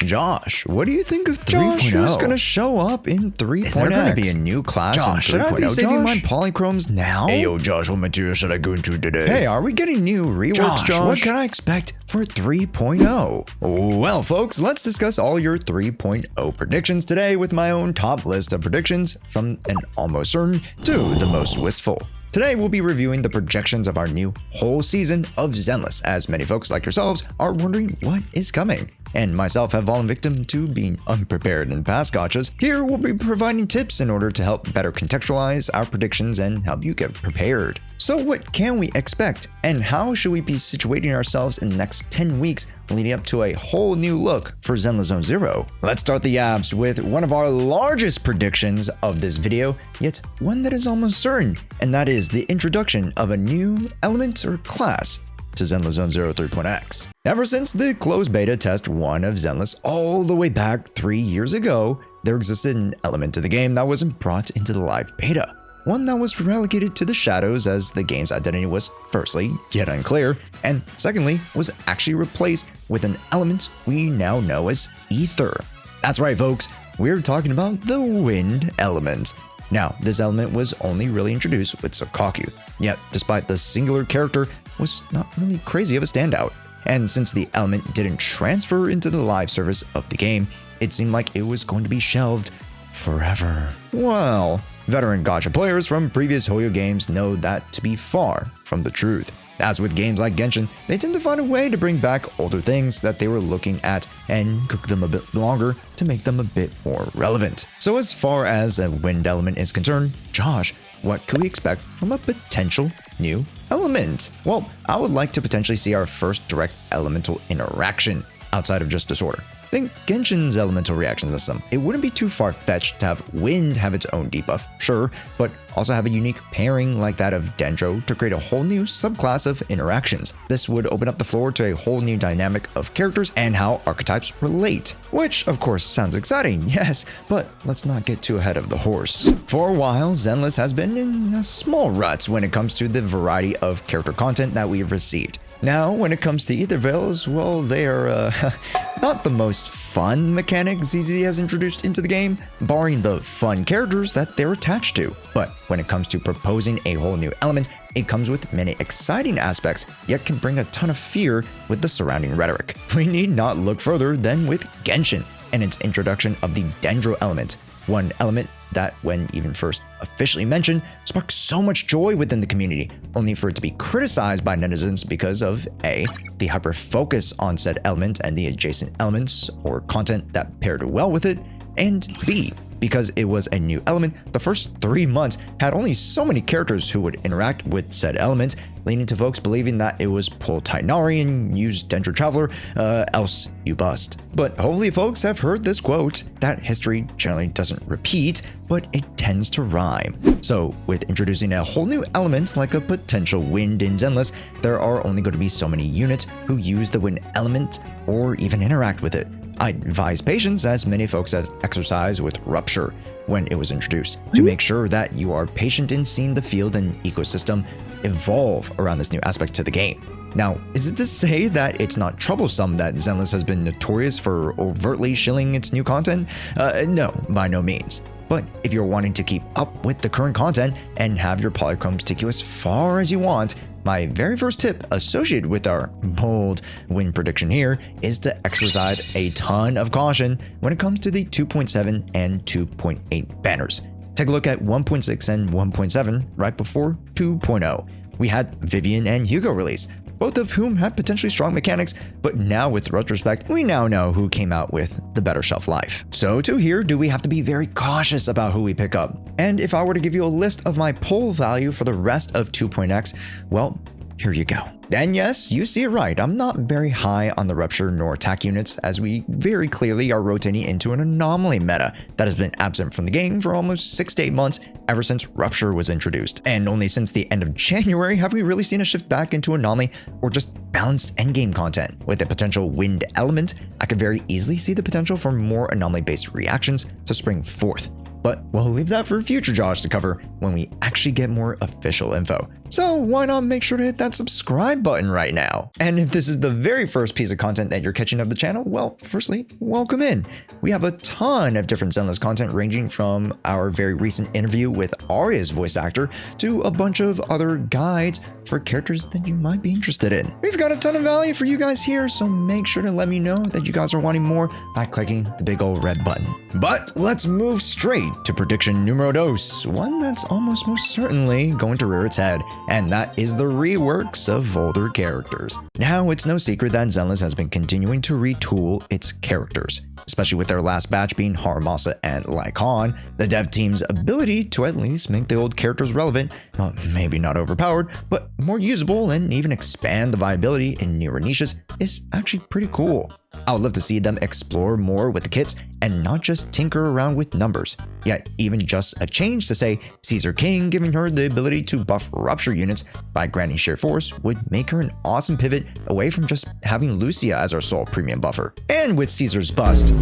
Josh, what do you think of 3.0? Josh, who's gonna show up in 3.X? Is there gonna be a new class Josh, in 3.0? should I be saving my Josh? polychromes now? Hey yo, Josh, what material should I go into today? Hey, are we getting new reworks, Josh? What can I expect for 3.0? Well, folks, let's discuss all your 3.0 predictions today with my own top list of predictions from an almost certain to the most wistful. Today, we'll be reviewing the projections of our new whole season of Zenless, as many folks like yourselves are wondering what is coming. And myself have fallen victim to being unprepared in past gachas. Here, we'll be providing tips in order to help better contextualize our predictions and help you get prepared. So what can we expect? And how should we be situating ourselves in the next 10 weeks leading up to a whole new look for Zenless Zone Zero? Let's start the abs with one of our largest predictions of this video, yet one that is almost certain, and that is the introduction of a new element or class to Zenless Zone Zero 3.X. Ever since the closed beta test 1 of Zenless all the way back 3 years ago, there existed an element to the game that wasn't brought into the live beta. One that was relegated to the shadows as the game's identity was firstly yet unclear, and secondly was actually replaced with an element we now know as Ether. That's right folks, we're talking about the wind element. Now, this element was only really introduced with Sokaku, yet despite the singular character was not really crazy of a standout. And since the element didn't transfer into the live service of the game, it seemed like it was going to be shelved forever. Well, veteran gacha players from previous Hoyo games know that to be far from the truth. As with games like Genshin, they tend to find a way to bring back older things that they were looking at and cook them a bit longer to make them a bit more relevant. So as far as a wind element is concerned, Josh, what could we expect from a potential new element? Well, I would like to potentially see our first direct elemental interaction outside of just disorder. Think Genshin's elemental reaction system. It wouldn't be too far-fetched to have wind have its own debuff, sure, but also have a unique pairing like that of Dendro to create a whole new subclass of interactions. This would open up the floor to a whole new dynamic of characters and how archetypes relate. Which, of course, sounds exciting, yes, but let's not get too ahead of the horse. For a while, Zenless has been in a small rut when it comes to the variety of character content that we've received. Now, when it comes to Ether Veils, well, they are not the most fun mechanic ZZZ has introduced into the game, barring the fun characters that they're attached to. But when it comes to proposing a whole new element, it comes with many exciting aspects, yet can bring a ton of fear with the surrounding rhetoric. We need not look further than with Genshin and its introduction of the Dendro element. One element that, when even first officially mentioned, sparked so much joy within the community, only for it to be criticized by netizens because of A, the hyper-focus on said element and the adjacent elements or content that paired well with it, and B, because it was a new element, the first 3 months had only so many characters who would interact with said element, leading to folks believing that it was pull Tighnari and use Dendro Traveler, else you bust. But hopefully folks have heard this quote, that history generally doesn't repeat, but it tends to rhyme. So with introducing a whole new element like a potential wind in Zenless, there are only going to be so many units who use the wind element or even interact with it. I advise patience, as many folks have exercised with Rupture when it was introduced, to make sure that you are patient in seeing the field and ecosystem evolve around this new aspect to the game. Now, is it to say that it's not troublesome that Zenless has been notorious for overtly shilling its new content? No, by no means. But if you're wanting to keep up with the current content and have your polychromes take you as far as you want, my very first tip associated with our bold win prediction here is to exercise a ton of caution when it comes to the 2.7 and 2.8 banners. Take a look at 1.6 and 1.7 right before 2.0. We had Vivian and Hugo release, both of whom had potentially strong mechanics, but now with retrospect, we now know who came out with the better shelf life. So to here, do we have to be very cautious about who we pick up? And if I were to give you a list of my poll value for the rest of 2.X, well, here you go. And yes, you see it right, I'm not very high on the Rupture nor attack units, as we very clearly are rotating into an anomaly meta that has been absent from the game for almost 6 to 8 months ever since Rupture was introduced. And only since the end of January have we really seen a shift back into anomaly or just balanced endgame content. With a potential wind element, I could very easily see the potential for more anomaly-based reactions to spring forth. But we'll leave that for future Josh to cover when we actually get more official info. So why not make sure to hit that subscribe button right now? And if this is the very first piece of content that you're catching of the channel, well, firstly, welcome in. We have a ton of different zenless content ranging from our very recent interview with Arya's voice actor to a bunch of other guides for characters that you might be interested in. We've got a ton of value for you guys here, so make sure to let me know that you guys are wanting more by clicking the big old red button. But let's move straight to prediction numero dos, one that's almost most certainly going to rear its head, and that is the reworks of older characters. Now, it's no secret that Zenless has been continuing to retool its characters, especially with their last batch being Haramasa and Lycon. The dev team's ability to at least make the old characters relevant, maybe not overpowered, but more usable and even expand the viability in newer niches is actually pretty cool. I would love to see them explore more with the kits and not just tinker around with numbers. Yet even just a change to say Caesar King giving her the ability to buff rupture units by granting sheer force would make her an awesome pivot away from just having Lucia as our sole premium buffer. And with Caesar's burst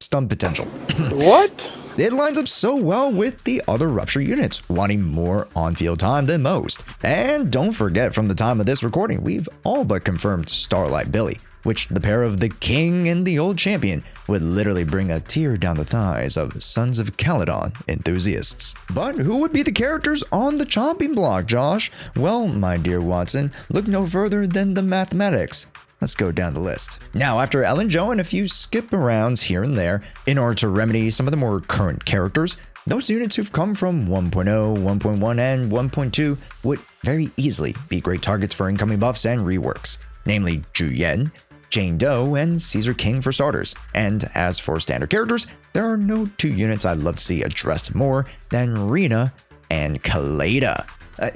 stun potential. What? It lines up so well with the other rupture units, wanting more on-field time than most. And don't forget, from the time of this recording, we've all but confirmed Starlight Billy, which the pair of the king and the old champion would literally bring a tear down the thighs of Sons of Caledon enthusiasts. But who would be the characters on the chopping block, Josh? Well, my dear Watson, look no further than the mathematics. Let's go down the list. Now, after Ellen Jo and a few skip arounds here and there, in order to remedy some of the more current characters, those units who've come from 1.0, 1.1, and 1.2 would very easily be great targets for incoming buffs and reworks, namely Juyen, Jane Doe, and Caesar King for starters. And as for standard characters, there are no two units I'd love to see addressed more than Rina and Kaleda.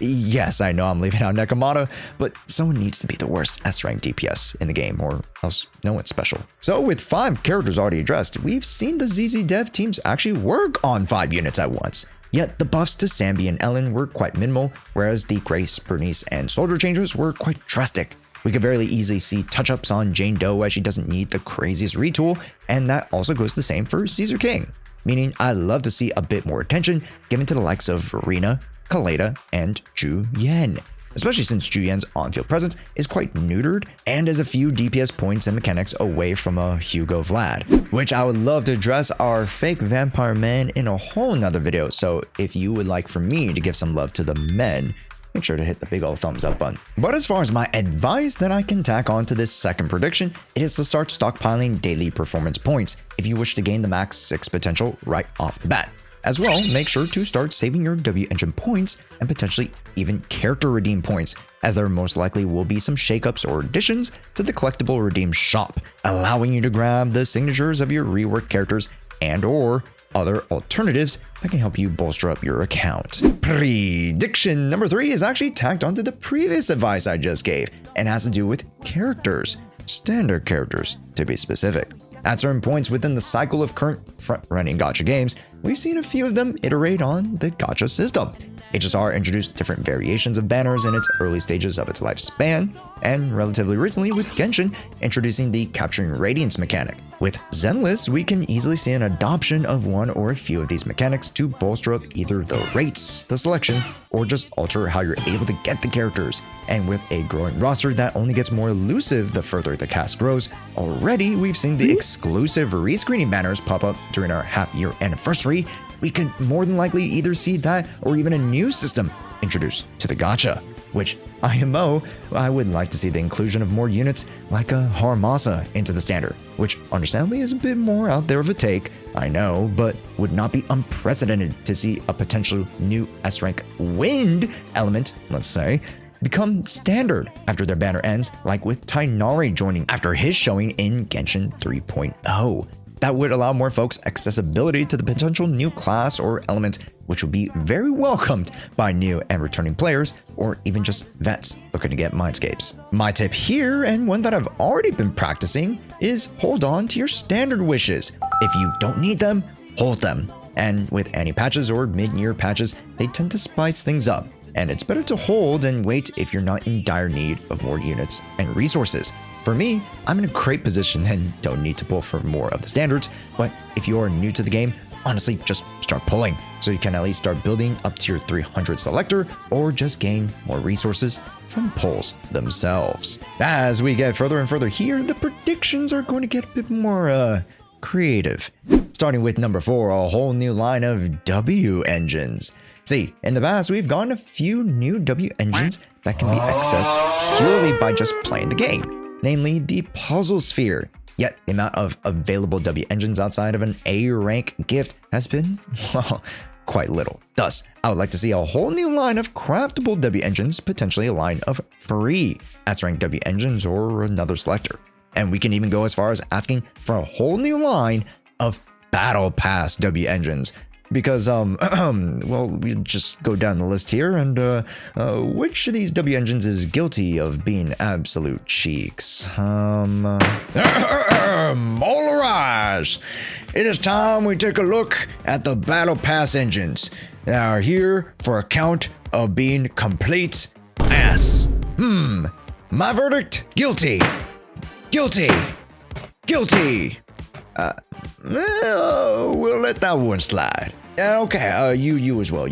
Yes, I know I'm leaving out Nekomata, but someone needs to be the worst S-rank DPS in the game, or else no one's special. So with 5 characters already addressed, we've seen the ZZ dev teams actually work on 5 units at once. Yet the buffs to Sambi and Ellen were quite minimal, whereas the Grace, Bernice, and Soldier changes were quite drastic. We could very easily see touch-ups on Jane Doe as she doesn't need the craziest retool, and that also goes the same for Caesar King. Meaning I'd love to see a bit more attention given to the likes of Rina, Kaleda, and Juyen, especially since Juyen's on-field presence is quite neutered and is a few DPS points and mechanics away from a Hugo Vlad, which I would love to address our fake vampire men in a whole nother video. So if you would like for me to give some love to the men, make sure to hit the big old thumbs up button. But as far as my advice that I can tack on to this second prediction, it is to start stockpiling daily performance points if you wish to gain the max 6 potential right off the bat. As well, make sure to start saving your W engine points and potentially even character redeem points, as there most likely will be some shakeups or additions to the collectible redeem shop, allowing you to grab the signatures of your reworked characters and or other alternatives that can help you bolster up your account. Prediction number 3 is actually tacked onto the previous advice I just gave and has to do with characters, standard characters to be specific. At certain points within the cycle of current front-running gacha games, we've seen a few of them iterate on the gacha system. HSR introduced different variations of banners in its early stages of its lifespan, and relatively recently with Genshin introducing the capturing radiance mechanic. With Zenless, we can easily see an adoption of one or a few of these mechanics to bolster up either the rates, the selection, or just alter how you're able to get the characters. And with a growing roster that only gets more elusive the further the cast grows, already we've seen the exclusive rescreening banners pop up during our half-year anniversary. We could more than likely either see that or even a new system introduced to the gacha, which IMO, I would like to see the inclusion of more units like a Haramasa into the standard, which understandably is a bit more out there of a take, I know, but would not be unprecedented to see a potential new S-rank wind element, let's say, become standard after their banner ends, like with Tainari joining after his showing in Genshin 3.0. That would allow more folks accessibility to the potential new class or element, which would be very welcomed by new and returning players, or even just vets looking to get mindscapes. My tip here, and one that I've already been practicing, is hold on to your standard wishes. If you don't need them, hold them. And with anti-patches or mid-year patches, they tend to spice things up. And it's better to hold and wait if you're not in dire need of more units and resources. For me, I'm in a great position and don't need to pull for more of the standards, but if you are new to the game, honestly just start pulling, so you can at least start building up to your 300 selector or just gain more resources from pulls themselves. As we get further and further here, the predictions are going to get a bit more creative. Starting with number 4, a whole new line of W engines. See, in the past, we've gotten a few new W engines that can be accessed purely by just playing the game, namely the Puzzle Sphere. Yet, the amount of available W engines outside of an A rank gift has been, well, quite little. Thus, I would like to see a whole new line of craftable W engines, potentially a line of free S rank W engines or another selector. And we can even go as far as asking for a whole new line of Battle Pass W engines. Because, well, we just go down the list here, and which of these W engines is guilty of being absolute cheeks? All arise! It is time we take a look at the Battle Pass engines that are here for a count of being complete ass. My verdict? Guilty. Guilty. Guilty. We'll let that one slide. Okay, you as well.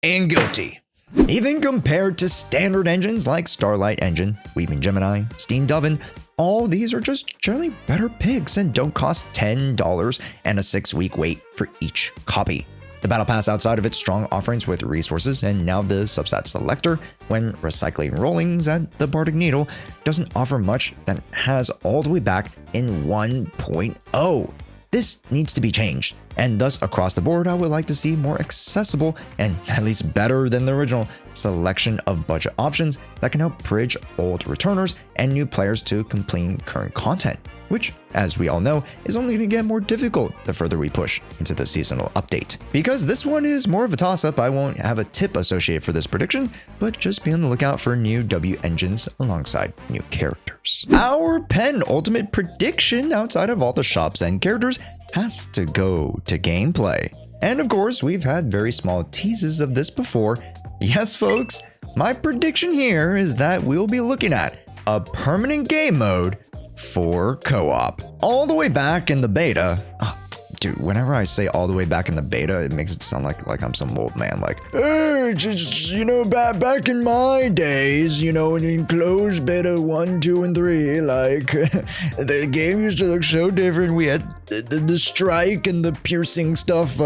And guilty. Even compared to standard engines like Starlight Engine, Weaving Gemini, Steam Doven, all these are just generally better picks and don't cost $10 and a 6-week wait for each copy. The Battle Pass, outside of its strong offerings with resources and now the substat selector when recycling rollings at the Bardic Needle, doesn't offer much that has all the way back in 1.0. This needs to be changed, and thus across the board I would like to see more accessible and at least better than the original selection of budget options that can help bridge old returners and new players to completing current content, which, as we all know, is only going to get more difficult the further we push into the seasonal update. Because this one is more of a toss-up, I won't have a tip associated for this prediction, but just be on the lookout for new W engines alongside new characters. Our penultimate prediction outside of all the shops and characters has to go to gameplay. And of course, we've had very small teases of this before. Yes, folks, my prediction here is that we'll be looking at a permanent game mode for co-op. All the way back in the beta, dude, whenever I say all the way back in the beta, it makes it sound like I'm some old man, like, hey, just, back in my days, in closed beta 1, 2, and 3, like, the game used to look so different. We had the strike and the piercing stuff.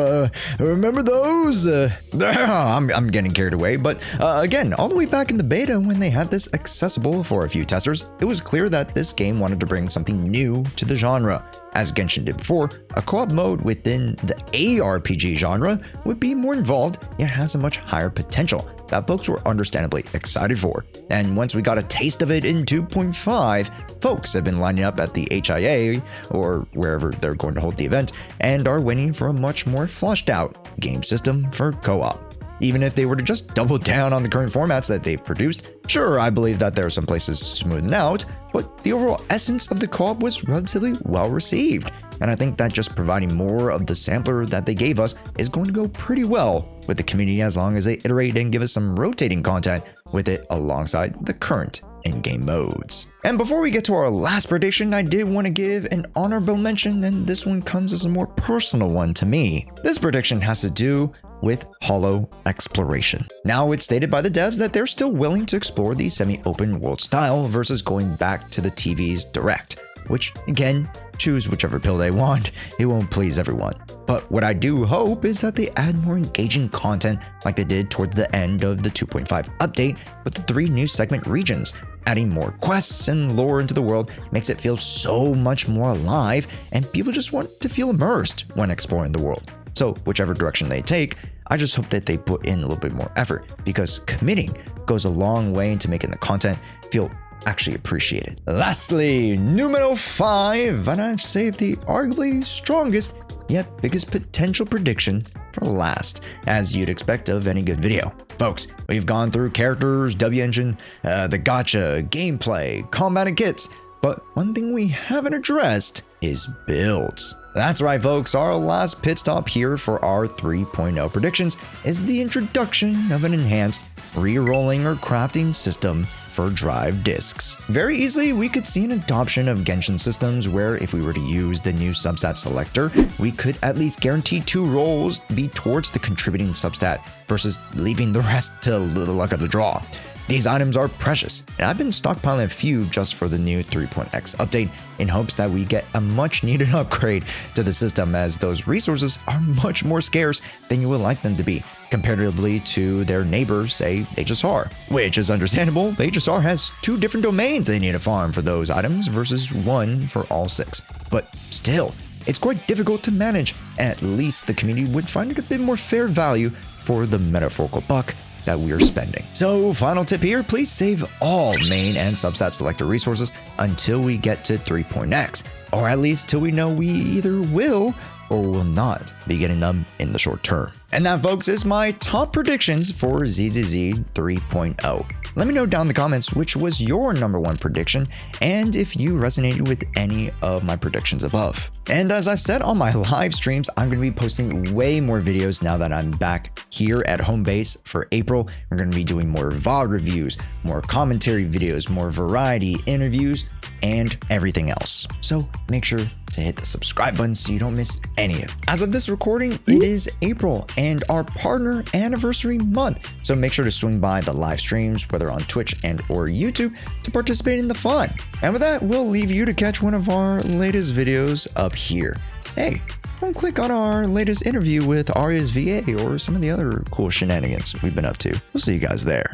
Remember those? I'm getting carried away, but again, all the way back in the beta when they had this accessible for a few testers, it was clear that this game wanted to bring something new to the genre. As Genshin did before, a co-op mode within the ARPG genre would be more involved, yet has a much higher potential that folks were understandably excited for. And once we got a taste of it in 2.5, folks have been lining up at the HIA, or wherever they're going to hold the event, and are waiting for a much more fleshed out game system for co-op. Even if they were to just double down on the current formats that they've produced, sure, I believe that there are some places smoothed out, but the overall essence of the co-op was relatively well received. And I think that just providing more of the sampler that they gave us is going to go pretty well with the community as long as they iterate and give us some rotating content with it alongside the current in-game modes. And before we get to our last prediction, I did want to give an honorable mention, and this one comes as a more personal one to me. This prediction has to do with hollow exploration. Now, it's stated by the devs that they're still willing to explore the semi-open world style versus going back to the TV's direct, which again, choose whichever pill they want, it won't please everyone. But what I do hope is that they add more engaging content like they did toward the end of the 2.5 update with the 3 new segment regions. Adding more quests and lore into the world makes it feel so much more alive, and people just want to feel immersed when exploring the world. So whichever direction they take, I just hope that they put in a little bit more effort, because committing goes a long way into making the content feel actually appreciated. Lastly, numero 5, and I've saved the arguably strongest yet biggest potential prediction for last, as you'd expect of any good video. Folks, we've gone through characters, W engine, the gacha, gameplay, combat and kits, but one thing we haven't addressed is builds. That's right, folks, our last pit stop here for our 3.0 predictions is the introduction of an enhanced re-rolling or crafting system for drive disks. Very easily, we could see an adoption of Genshin systems where if we were to use the new substat selector, we could at least guarantee 2 roles be towards the contributing substat versus leaving the rest to the luck of the draw. These items are precious, and I've been stockpiling a few just for the new 3.X update in hopes that we get a much needed upgrade to the system, as those resources are much more scarce than you would like them to be, comparatively to their neighbors, say HSR. Which is understandable, HSR has 2 different domains they need to farm for those items versus 1 for all 6. But still, it's quite difficult to manage, and at least the community would find it a bit more fair value for the metaphorical buck that we are spending. So final tip here, please save all main and substat selector resources until we get to 3.X, or at least till we know we either will or will not be getting them in the short term. And that, folks, is my top predictions for ZZZ 3.0. Let me know down in the comments which was your #1 prediction and if you resonated with any of my predictions above. And as I've said on my live streams, I'm going to be posting way more videos now that I'm back here at home base for April. We're going to be doing more VOD reviews, more commentary videos, more variety interviews, and everything else. So make sure to hit the subscribe button so you don't miss any of it. As of this recording, it is April and our partner anniversary month. So make sure to swing by the live streams, whether on Twitch and or YouTube, to participate in the fun. And with that, we'll leave you to catch one of our latest videos up here. Hey, don't click on our latest interview with Arya's VA or some of the other cool shenanigans we've been up to. We'll see you guys there.